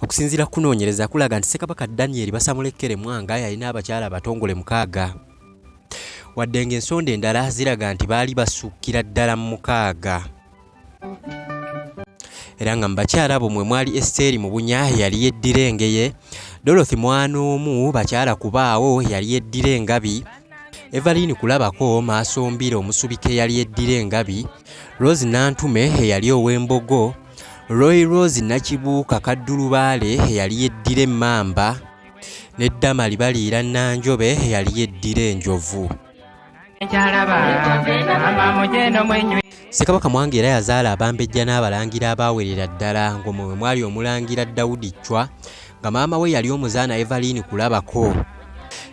Okusinziira ku kunoonyereza kulaga nti Ssekabaka Daniel Basamulekere Mwanga yalina abakyala abatongole 6 wadde ng'ensonda endala ziraga nti baali basuukira ddala mu 6 era nga mu bakyala abo mwe mwali Esther Mubunya yali yeddira engeye, Dorothy Mwanoomu bakyala kubaawo yali yeddira engabi, Evaline Kulabako Maasombire Omusubike yali yeddira engabi, Rose Nantume eyali ow'Embogo, Roy Rose Nakibuuka Kaddulubaale eyali yeddira emmamba, ne Damali Baliira Nanjobe eyali yeddira enjovu. Ssekabaka Mwanga era yazaala abambejja n'abalangira abaawerera ddala ng'omwo mwe mwali omulangira Daudi Chwa nga maama we yali omuzaana Evaline Kulabako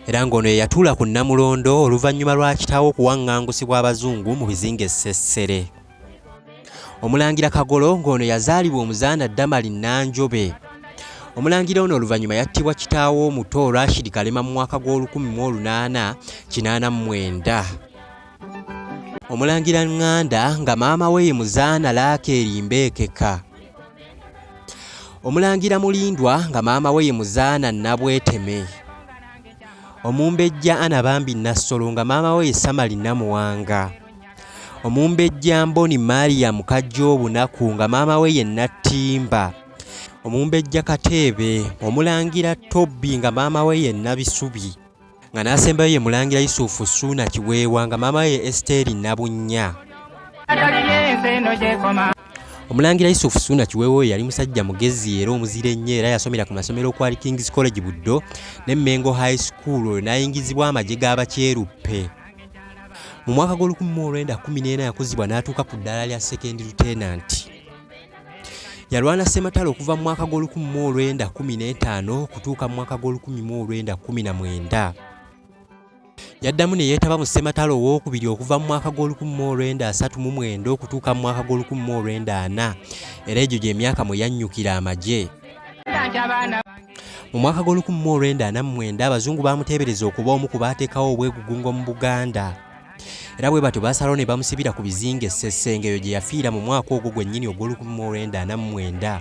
era ng'ono ye yatuula ku Namulondo oluvannyuma lwa kitaawe okuwaŋŋangusibwa abazungu mu bizinga Essessere. Omulangira Kagolo ng'ono yazaalibwa omuzaana Damali Nanjobe. Omulangira ono oluvannyuma yattibwa kitaawe omuto Rashid Kalema mu mwaka gw'olukumi-1889. Omulangira Nganda nga maama we ye muzaana Laakeri Mbeekeka. Omulangira Mulindwa nga maama we ye muzaana Nabweteme. Omumbejja Anabambi Nassolo nga maama we ye Samali Namuwanga. Omumbejja Mboni Mariam Kajjoobunaku nga maama we ye Nattimba. Omumbejja Kateebe. Omulangira Tobbi nga maama we ye Nabisubi nga n'asembayo ye mulangira Yusufu Ssuuna Kiweewa nga maama we ye Esther Nabunnya. Omulangira Yusufu Ssuuna Kiweewa yali musajja mugezi era omuzira ennyo era yasomera ku masomero kwali King's College Buddo ne Mengo High School n'ayingizibwa amagye g'Abakyeruppe. Mu mwaka gw'olukumi-1914 yakuzibwa n'atuuka ku ddaala lya Second Lieutenant. Yalwana ssematalo okuva mu mwaka gw'olukumi-1915 okutuuka mu mwaka gw'olukumi-1919. Yaddamu ne yeetaba mu ssematalo owookubiri okuva mu mwaka gw'olukumi-1939 okutuuka mu mwaka gw'olukumi-1940 era egyo gy'emyaka mwe yannyukira amagye. Mu mwaka gw'olukumi-1949 abazungu baamuteebereza okuba omu ku baateekawo obwegugungo mu Buganda. Era bwe batyo baasalawo ne bamusibira ku bizinga Essesenge eyo gye yafiira mu mwaka ogwo gwennyini ogw'olukumi-1949.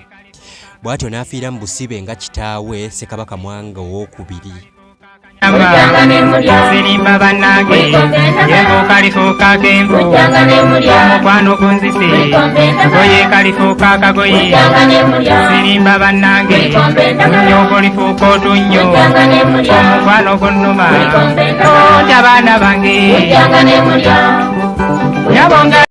Bw'atyo n'afiira mu busibe nga kitaawe Ssekabaka Mwanga II. Sirimba bannange yengo kalifuuka kenvu omukwano gunzise goye kalifuuka kagoye sirimba bannange nyoko lifuuka otunnyo omukwano gunnuma otya baana bange